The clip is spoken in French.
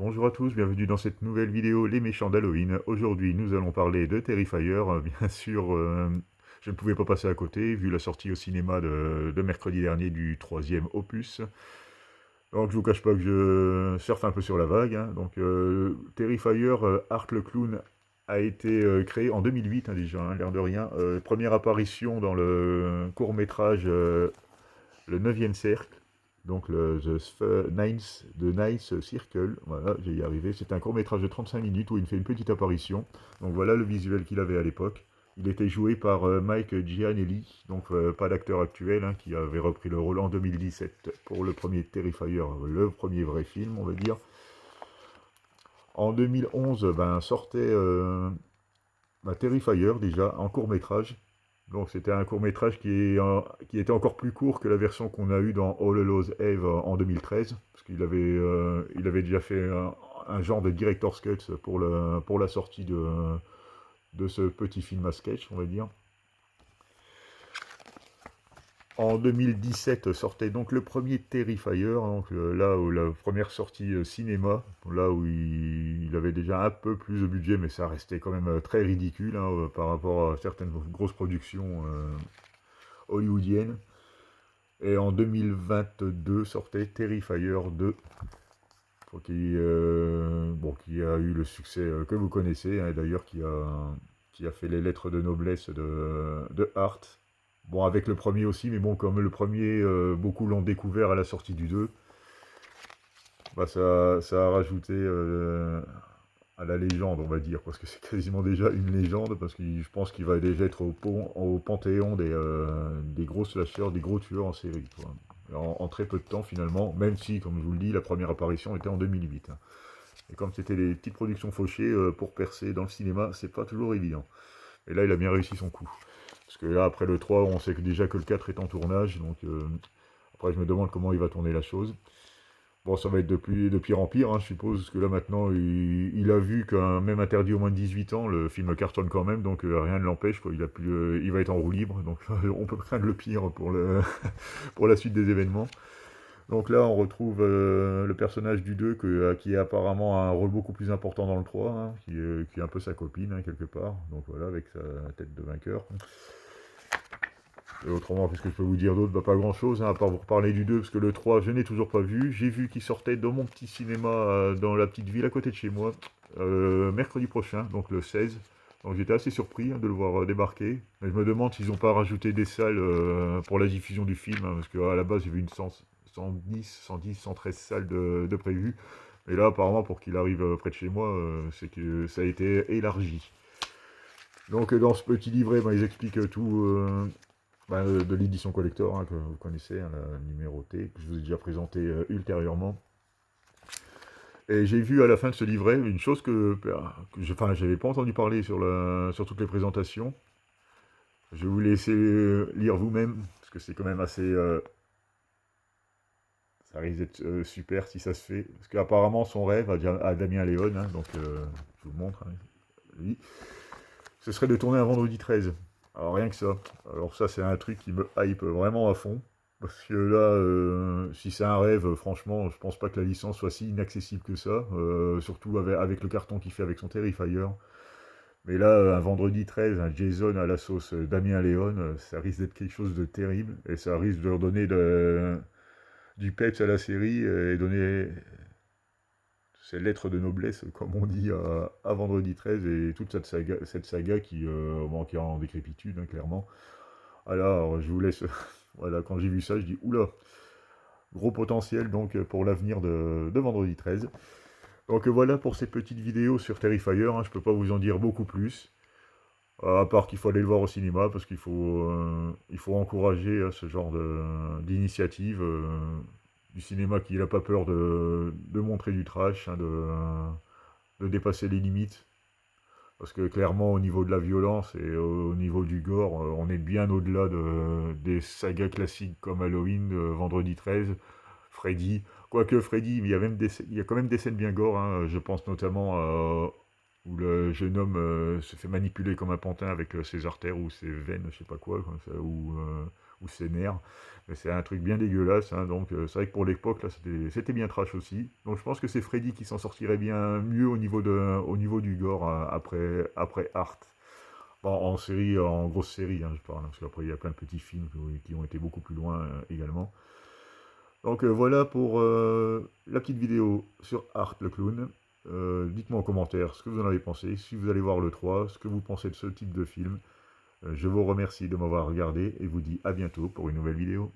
Bonjour à tous, bienvenue dans cette nouvelle vidéo Les méchants d'Halloween. Aujourd'hui, nous allons parler de Terrifier. Bien sûr, je ne pouvais pas passer à côté, vu la sortie au cinéma de mercredi dernier du troisième opus. Donc, je vous cache pas que je surfe un peu sur la vague, hein. Donc, Terrifier, Art le Clown, a été créé en 2008, hein, déjà, hein, l'air de rien. Première apparition dans le court-métrage Le Neuvième Cercle. Donc The Ninth Circle, voilà, j'ai y arrivé. C'est un court-métrage de 35 minutes où il fait une petite apparition. Donc voilà le visuel qu'il avait à l'époque. Il était joué par Mike Gianelli, donc pas d'acteur actuel, hein, qui avait repris le rôle en 2017 pour le premier Terrifier, le premier vrai film, on va dire. En 2011, sortait Terrifier déjà en court-métrage. Donc c'était un court-métrage qui était encore plus court que la version qu'on a eue dans All Hallows Eve en 2013, parce il avait déjà fait un genre de director's cut pour la sortie de ce petit film à sketch, on va dire. En 2017 sortait donc le premier Terrifier, donc là où la première sortie cinéma, là où il avait déjà un peu plus de budget, mais ça restait quand même très ridicule, hein, par rapport à certaines grosses productions hollywoodiennes. Et en 2022 sortait Terrifier 2, qui a eu le succès que vous connaissez, hein, d'ailleurs qui a fait les lettres de noblesse de Art. Bon, avec le premier aussi, mais bon, comme le premier, beaucoup l'ont découvert à la sortie du 2, ça a rajouté à la légende, on va dire, parce que c'est quasiment déjà une légende, parce que je pense qu'il va déjà être au panthéon des gros slashers, des gros tueurs en série, quoi. En très peu de temps finalement, même si, comme je vous le dis, la première apparition était en 2008, hein. Et comme c'était des petites productions fauchées, pour percer dans le cinéma, c'est pas toujours évident. Et là, il a bien réussi son coup. Parce que là, après le 3, on sait déjà que le 4 est en tournage, donc après je me demande comment il va tourner la chose. Bon, ça va être de pire en pire, hein, je suppose, parce que là maintenant, il a vu qu'un même interdit au moins de 18 ans, le film cartonne quand même, donc rien ne l'empêche, quoi. Il va être en roue libre, donc on peut craindre le pire pour la suite des événements. Donc là, on retrouve le personnage du 2 qui a apparemment un rôle beaucoup plus important dans le 3, hein, qui est un peu sa copine, hein, quelque part, donc voilà, avec sa tête de vainqueur. Et autrement, qu'est-ce que je peux vous dire d'autre? Pas grand-chose, hein, à part vous reparler du 2, parce que le 3, je n'ai toujours pas vu. J'ai vu qu'il sortait dans mon petit cinéma, dans la petite ville à côté de chez moi, mercredi prochain, donc le 16. Donc j'étais assez surpris, hein, de le voir débarquer. Mais je me demande s'ils n'ont pas rajouté des salles pour la diffusion du film, hein, parce qu'à la base, j'ai vu 113 salles de prévues. Et là, apparemment, pour qu'il arrive près de chez moi, c'est que ça a été élargi. Donc dans ce petit livret, ils expliquent tout, de l'édition collector, hein, que vous connaissez, hein, la numérotée, que je vous ai déjà présenté ultérieurement. Et j'ai vu à la fin de ce livret une chose que j'avais pas entendu parler sur toutes les présentations. Je vais vous laisser lire vous-même, parce que c'est quand même assez... ça risque d'être super si ça se fait. Parce qu'apparemment, son rêve à Damien Léon, hein, donc je vous le montre, hein, lui, ce serait de tourner un vendredi 13. Alors rien que ça. Alors ça, c'est un truc qui me hype vraiment à fond. Parce que là, si c'est un rêve, franchement, je pense pas que la licence soit si inaccessible que ça. Surtout avec le carton qu'il fait avec son Terrifier. Mais là, un vendredi 13, un Jason à la sauce Damien Léon, ça risque d'être quelque chose de terrible. Et ça risque de redonner du peps à la série et donner ces lettres de noblesse, comme on dit, à vendredi 13 et toute cette saga qui est en décrépitude, hein, clairement. Alors, je vous laisse. Voilà, quand j'ai vu ça, je dis oula, gros potentiel donc pour l'avenir de vendredi 13. Donc voilà pour cette petite vidéo sur Terrifier, hein, je peux pas vous en dire beaucoup plus. À part qu'il faut aller le voir au cinéma, parce il faut encourager ce genre d'initiative du cinéma qui n'a pas peur de montrer du trash, hein, de dépasser les limites. Parce que clairement, au niveau de la violence et au niveau du gore, on est bien au-delà des sagas classiques comme Halloween, Vendredi 13, Freddy. Quoique Freddy, il y a quand même des scènes bien gore, hein. Je pense notamment où le jeune homme se fait manipuler comme un pantin avec ses artères ou ses veines, je sais pas quoi, ou s'énerve. Mais c'est un truc bien dégueulasse, hein, donc c'est vrai que pour l'époque, là, c'était bien trash aussi. Donc je pense que c'est Freddy qui s'en sortirait bien mieux au niveau du gore après Art. Bon, en série, en grosse série, hein, je parle, hein, parce qu'après il y a plein de petits films qui ont été beaucoup plus loin également. Donc voilà pour la petite vidéo sur Art le clown. Dites-moi en commentaire ce que vous en avez pensé, si vous allez voir le 3, ce que vous pensez de ce type de film. Je vous remercie de m'avoir regardé et vous dis à bientôt pour une nouvelle vidéo.